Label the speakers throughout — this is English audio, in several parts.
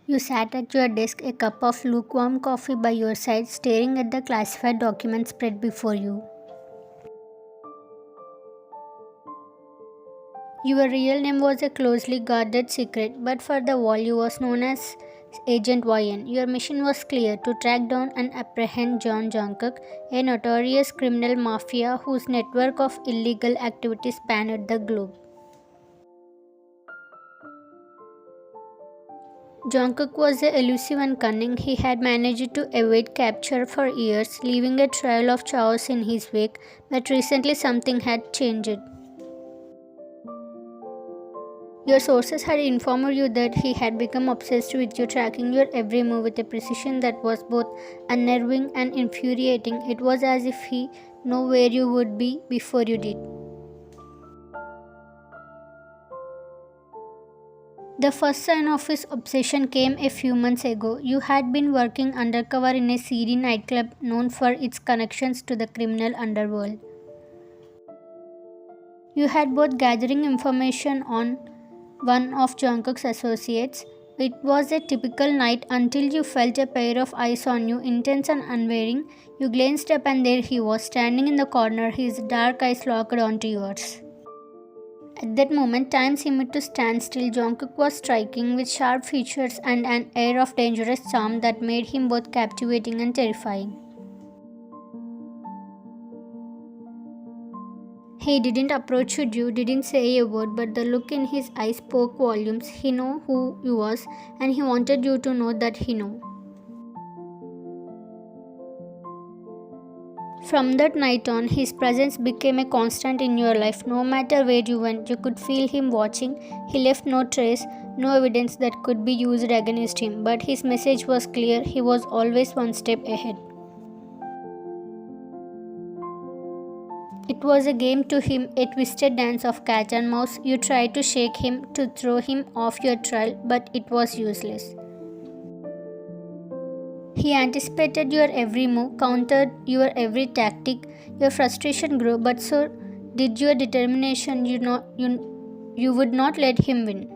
Speaker 1: You sat at your desk, a cup of lukewarm coffee by your side, staring at the classified document spread before you. Your real name was a closely guarded secret, but for the wall you was known as Agent YN. Your mission was clear: to track down and apprehend John Jungkook, a notorious criminal mafia whose network of illegal activities spanned the globe. Jungkook was elusive and cunning. He had managed to evade capture for years, leaving a trail of chaos in his wake, but recently something had changed. Your sources had informed you that he had become obsessed with you, tracking your every move with a precision that was both unnerving and infuriating. It was as if he knew where you would be before you did. The first sign of his obsession came a few months ago. You had been working undercover in a seedy nightclub known for its connections to the criminal underworld. You had both gathering information on one of Jungkook's associates. It was a typical night until you felt a pair of eyes on you, intense and unwavering. You glanced up and there he was, standing in the corner, his dark eyes locked onto yours. At that moment, time seemed to stand still. Jungkook was striking, with sharp features and an air of dangerous charm that made him both captivating and terrifying. He didn't approach you, didn't say a word, but the look in his eyes spoke volumes. He knew who you was, and he wanted you to know that he knew. From that night on, his presence became a constant in your life. No matter where you went, you could feel him watching. He left no trace, no evidence that could be used against him, but his message was clear. He was always one step ahead. It was a game to him, a twisted dance of cat and mouse. You tried to shake him, to throw him off your trail, but it was useless. He anticipated your every move, countered your every tactic. Your frustration grew, but so did your determination. You would not let him win.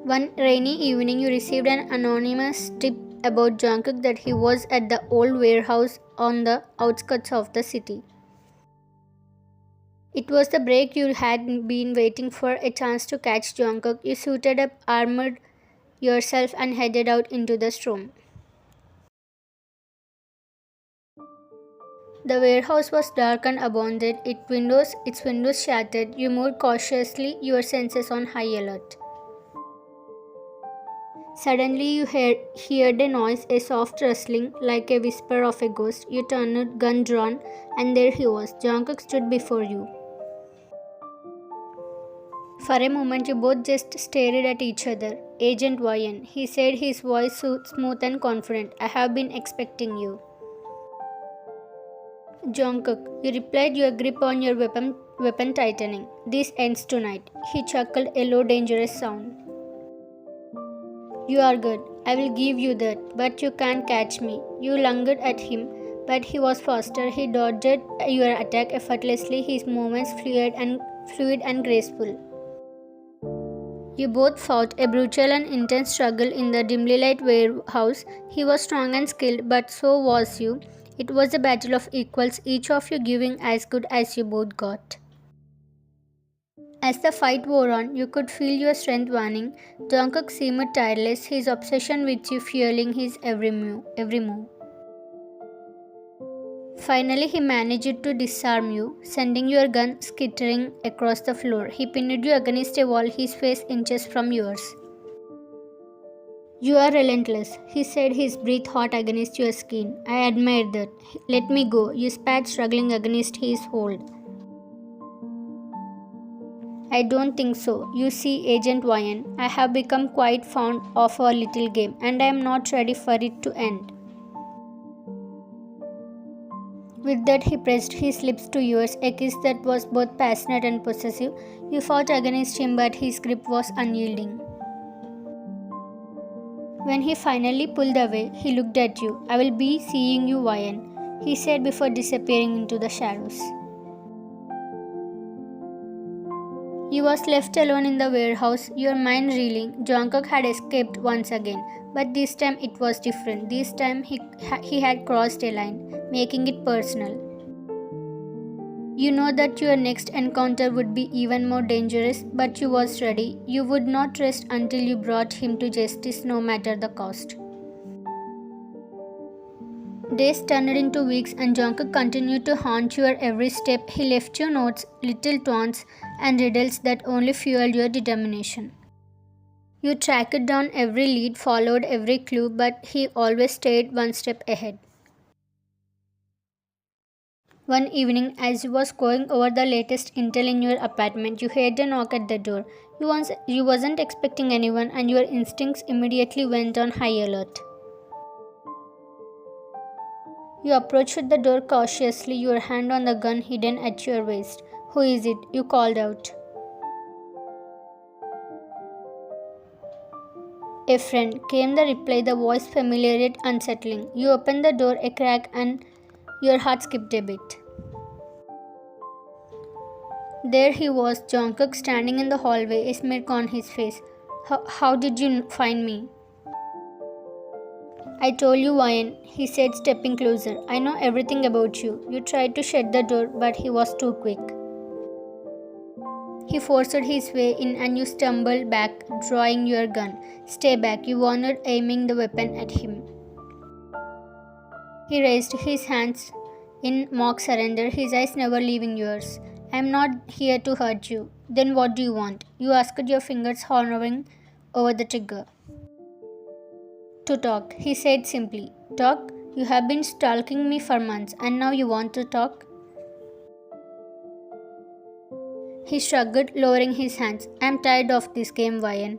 Speaker 1: One rainy evening, you received an anonymous tip about Jungkook that he was at the old warehouse on the outskirts of the city. It was the break you had been waiting for, a chance to catch Jungkook. You suited up, armored yourself, and headed out into the storm. The warehouse was dark and abandoned, its windows shattered. You moved cautiously, your senses on high alert. Suddenly you heard a noise, a soft rustling, like a whisper of a ghost. You turned, gun drawn, and there he was. Jungkook stood before you. For a moment you both just stared at each other. Agent YN, he said, his voice smooth and confident. I have been expecting you. Jungkook, you replied, your grip on your weapon tightening. This ends tonight. He chuckled, a low dangerous sound. You are good. I will give you that, but you can't catch me. You lunged at him, but he was faster. He dodged your attack effortlessly, his movements fluid and graceful. You both fought a brutal and intense struggle in the dimly lit warehouse. He was strong and skilled, but so was you. It was a battle of equals, each of you giving as good as you both got. As the fight wore on, you could feel your strength waning. Jungkook seemed tireless, his obsession with you fueling his every move. Finally, he managed to disarm you, sending your gun skittering across the floor. He pinned you against a wall, his face inches from yours. You are relentless, he said, his breath hot against your skin. I admire that. Let me go, you spat, struggling against his hold. I don't think so. You see, Agent YN, I have become quite fond of our little game, and I am not ready for it to end. With that, he pressed his lips to yours, a kiss that was both passionate and possessive. You fought against him, but his grip was unyielding. When he finally pulled away, he looked at you. I will be seeing you, YN, he said before disappearing into the shadows. You was left alone in the warehouse, your mind reeling. Jungkook had escaped once again, but this time it was different. This time he had crossed a line, making it personal. You know that your next encounter would be even more dangerous, but you was ready. You would not rest until you brought him to justice no matter the cost. Days turned into weeks and Jungkook continued to haunt your every step. He left you notes, little taunts and riddles that only fueled your determination. You tracked down every lead, followed every clue, but he always stayed one step ahead. One evening, as you was going over the latest intel in your apartment, you heard a knock at the door. You wasn't expecting anyone and your instincts immediately went on high alert. You approached the door cautiously, your hand on the gun hidden at your waist. "Who is it?" you called out. "A friend," came the reply, the voice familiar yet unsettling. You opened the door a crack and your heart skipped a bit. There he was, Jungkook, standing in the hallway, a smirk on his face. How did you find me?" "I told you, Ryan," he said, stepping closer. "I know everything about you." You tried to shut the door, but he was too quick. He forced his way in and you stumbled back, drawing your gun. "Stay back," you warned, aiming the weapon at him. He raised his hands in mock surrender, his eyes never leaving yours. "I'm not here to hurt you." "Then what do you want?" you asked, your fingers hovering over the trigger. "To talk," he said simply. "Talk? You have been stalking me for months and now you want to talk?" He shrugged, lowering his hands. "I'm tired of this game, Ryan.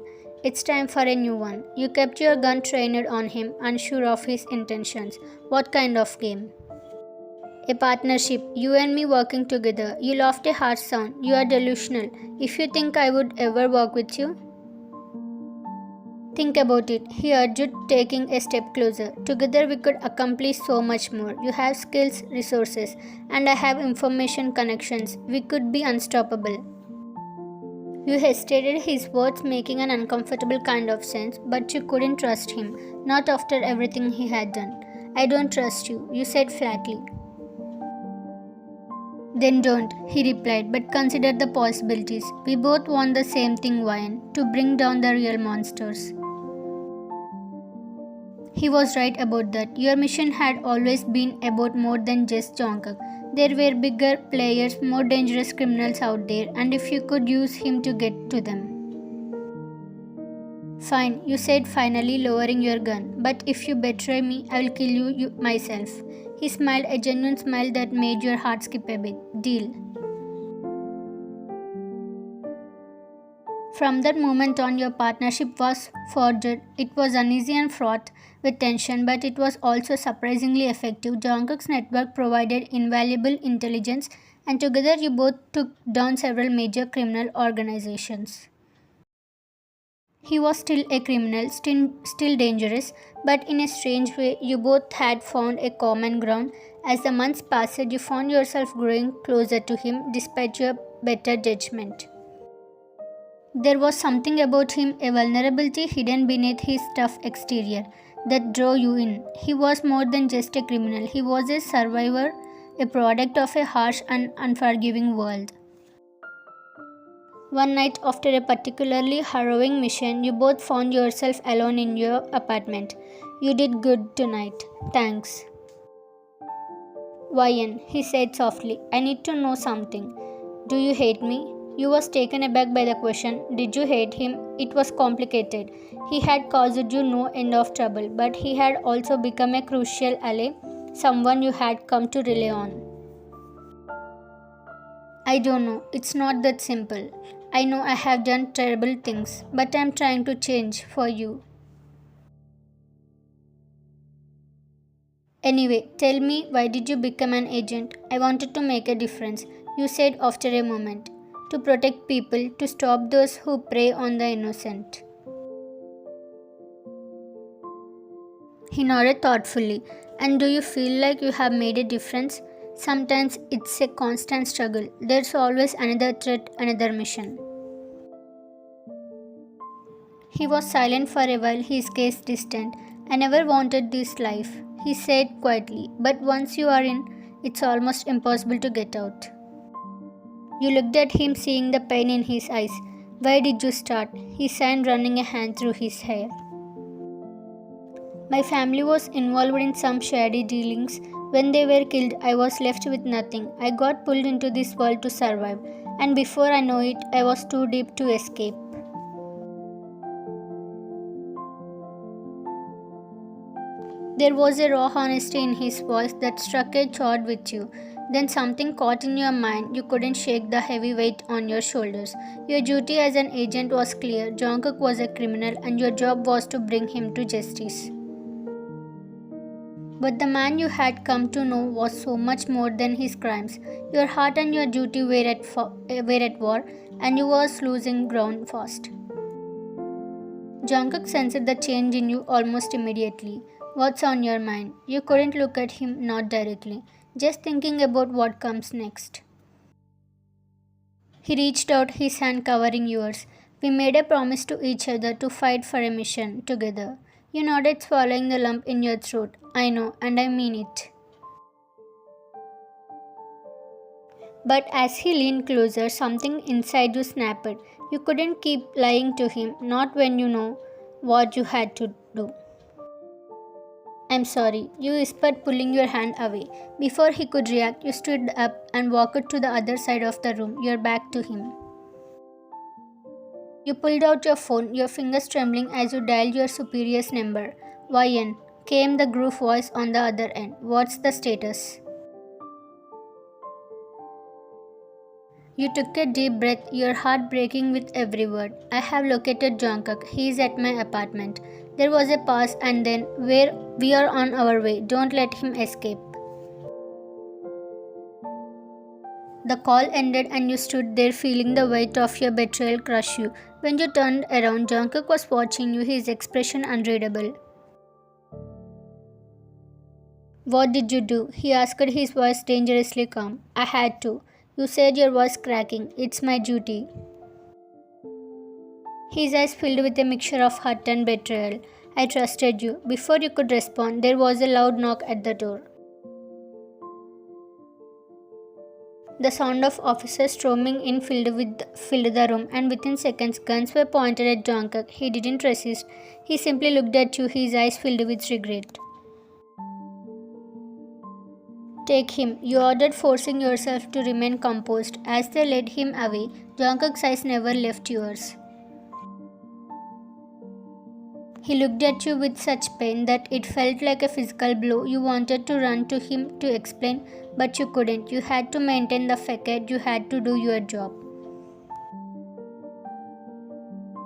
Speaker 1: It's time for a new one." You kept your gun trained on him, unsure of his intentions. "What kind of game?" "A partnership, you and me working together." You laughed a harsh sound. "You are delusional. If you think I would ever work with you." "Think about it," he urged, taking a step closer. "Together we could accomplish so much more. You have skills, resources, and I have information connections. We could be unstoppable." You hesitated, his words making an uncomfortable kind of sense, but you couldn't trust him, not after everything he had done. "I don't trust you," you said flatly. "Then don't," he replied, "but consider the possibilities. We both want the same thing, Ryan, to bring down the real monsters." He was right about that. Your mission had always been about more than just Jungkook. There were bigger players, more dangerous criminals out there, and if you could use him to get to them. "Fine," you said finally, lowering your gun. "But if you betray me, I will kill you myself." He smiled, a genuine smile that made your heart skip a bit. "Deal." From that moment on, your partnership was forged. It was uneasy and fraught with tension, but it was also surprisingly effective. Jungkook's network provided invaluable intelligence, and together you both took down several major criminal organizations. He was still a criminal, still dangerous, but in a strange way, you both had found a common ground. As the months passed, you found yourself growing closer to him despite your better judgment. There was something about him, a vulnerability hidden beneath his tough exterior, that drew you in. He was more than just a criminal, he was a survivor, a product of a harsh and unforgiving world. One night after a particularly harrowing mission, you both found yourself alone in your apartment. "You did good tonight. Thanks." "Ryan," he said softly, "I need to know something. Do you hate me?" You was taken aback by the question. Did you hate him? It was complicated. He had caused you no end of trouble, but he had also become a crucial ally, someone you had come to rely on. "I don't know. It's not that simple. I know I have done terrible things, but I'm trying to change for you. Anyway, tell me, why did you become an agent?" "I wanted to make a difference," you said after a moment. "To protect people, to stop those who prey on the innocent." He nodded thoughtfully. "And do you feel like you have made a difference?" "Sometimes it's a constant struggle. There's always another threat, another mission." He was silent for a while, his gaze distant. I never wanted this life, he said quietly, but once you are in, it's almost impossible to get out. You looked at him, seeing the pain in his eyes. Why did you start? He said, running a hand through his hair. My family was involved in some shady dealings. When they were killed, I was left with nothing. I got pulled into this world to survive, and before I know it, I was too deep to escape. There was a raw honesty in his voice that struck a chord with you. Then something caught in your mind. You couldn't shake the heavy weight on your shoulders. Your duty as an agent was clear. Jungkook was a criminal and your job was to bring him to justice. But the man you had come to know was so much more than his crimes. Your heart and your duty were at war, and you was losing ground fast. Jungkook sensed the change in you almost immediately. What's on your mind? You couldn't look at him, not directly, just thinking about what comes next. He reached out, his hand covering yours. We made a promise to each other to fight for a mission together. You nodded, swallowing the lump in your throat. I know, and I mean it. But as he leaned closer, something inside you snapped. You couldn't keep lying to him, not when you know what you had to do. I'm sorry, you whispered, pulling your hand away. Before he could react, you stood up and walked to the other side of the room, your back to him. You pulled out your phone, your fingers trembling as you dialed your superior's number. YN, came the groove voice on the other end. What's the status? You took a deep breath, your heart breaking with every word. I have located Jungkook. He is at my apartment. There was a pause and then, we are on our way. Don't let him escape. The call ended and you stood there feeling the weight of your betrayal crush you. When you turned around, Jungkook was watching you, his expression unreadable. What did you do? He asked, his voice dangerously calm. I had to. You said, your voice cracking. It's my duty. His eyes filled with a mixture of hurt and betrayal. I trusted you. Before you could respond, there was a loud knock at the door. The sound of officers storming in filled the room, and within seconds, guns were pointed at Jungkook. He didn't resist. He simply looked at you, his eyes filled with regret. Take him, you ordered, forcing yourself to remain composed. As they led him away, Jungkook's eyes never left yours. He looked at you with such pain that it felt like a physical blow. You wanted to run to him to explain, but you couldn't. You had to maintain the facade. You had to do your job.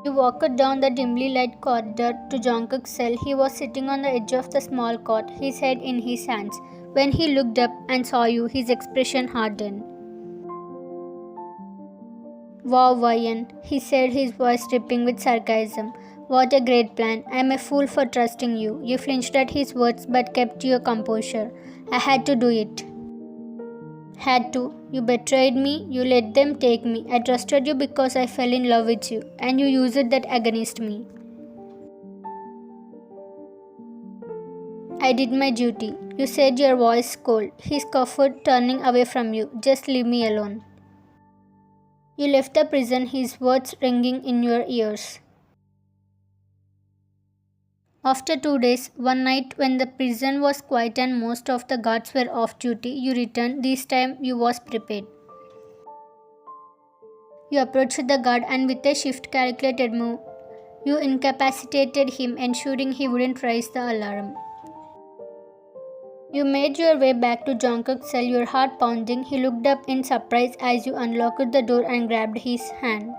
Speaker 1: You walked down the dimly lit corridor to Jungkook's cell. He was sitting on the edge of the small cot, his head in his hands. When he looked up and saw you, his expression hardened. Wow, YN, he said, his voice dripping with sarcasm. What a great plan. I am a fool for trusting you. You flinched at his words but kept your composure. I had to do it. Had to. You betrayed me. You let them take me. I trusted you because I fell in love with you. And you used that against me. I did my duty. You said, your voice cold. He scoffed, turning away from you. Just leave me alone. You left the prison, his words ringing in your ears. After 2 days, one night when the prison was quiet and most of the guards were off duty, you returned. This time you was prepared. You approached the guard and with a swift calculated move, you incapacitated him, ensuring he wouldn't raise the alarm. You made your way back to Jungkook's cell, your heart pounding. He looked up in surprise as you unlocked the door and grabbed his hand.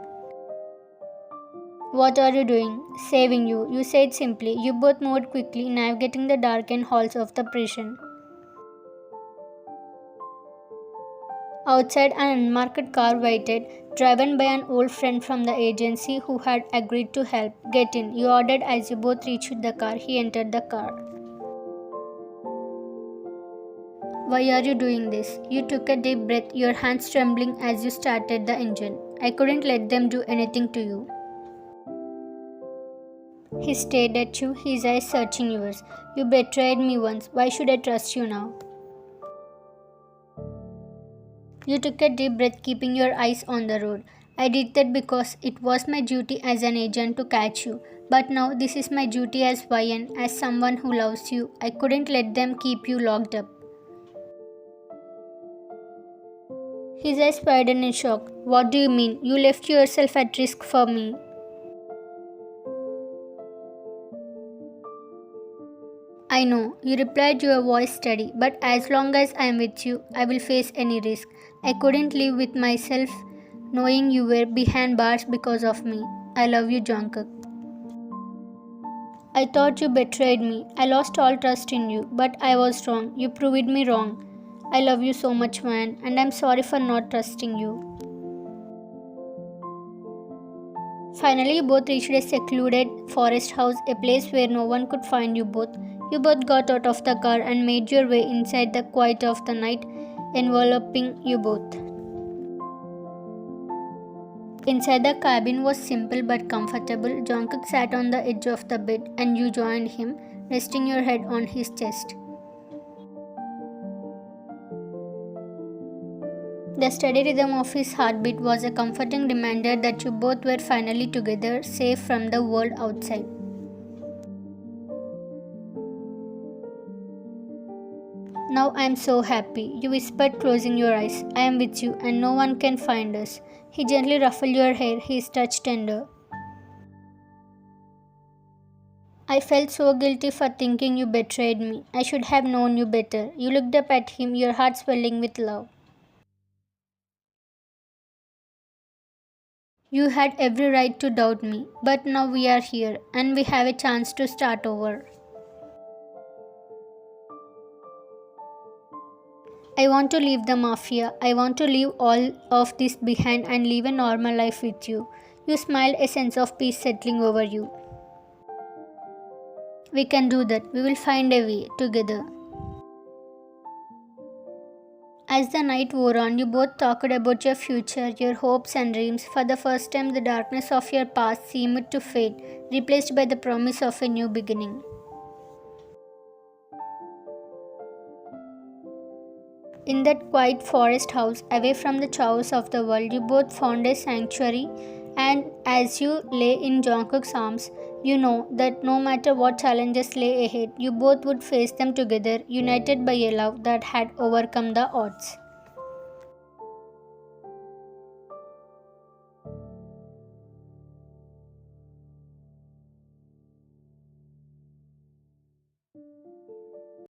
Speaker 1: What are you doing? Saving you, you said simply. You both moved quickly, navigating the darkened halls of the prison. Outside, an unmarked car waited, driven by an old friend from the agency who had agreed to help. Get in, you ordered as you both reached the car. He entered the car. Why are you doing this? You took a deep breath, your hands trembling as you started the engine. I couldn't let them do anything to you. He stared at you, his eyes searching yours. You betrayed me once. Why should I trust you now? You took a deep breath, keeping your eyes on the road. I did that because it was my duty as an agent to catch you. But now this is my duty as YN, as someone who loves you. I couldn't let them keep you locked up. His eyes widened in shock. What do you mean? You left yourself at risk for me. I know, you replied, your voice steady, but as long as I am with you, I will face any risk. I couldn't live with myself knowing you were behind bars because of me. I love you, Jungkook. I thought you betrayed me. I lost all trust in you, but I was wrong. You proved me wrong. I love you so much, man, and I'm sorry for not trusting you. Finally, you both reached a secluded forest house, a place where no one could find you both. You both got out of the car and made your way inside the quiet of the night, enveloping you both. Inside the cabin was simple but comfortable. Jungkook sat on the edge of the bed and you joined him, resting your head on his chest. The steady rhythm of his heartbeat was a comforting reminder that you both were finally together, safe from the world outside. Now I am so happy, you whispered, closing your eyes. I am with you and no one can find us. He gently ruffled your hair, his touch tender. I felt so guilty for thinking you betrayed me. I should have known you better. You looked up at him, your heart swelling with love. You had every right to doubt me, but now we are here and we have a chance to start over. I want to leave the mafia. I want to leave all of this behind and live a normal life with you. You smiled, a sense of peace settling over you. We can do that. We will find a way together. As the night wore on, you both talked about your future, your hopes and dreams. For the first time, the darkness of your past seemed to fade, replaced by the promise of a new beginning. In that quiet forest house, away from the chaos of the world, you both found a sanctuary, and as you lay in Jungkook's arms, you know that no matter what challenges lay ahead, you both would face them together, united by a love that had overcome the odds.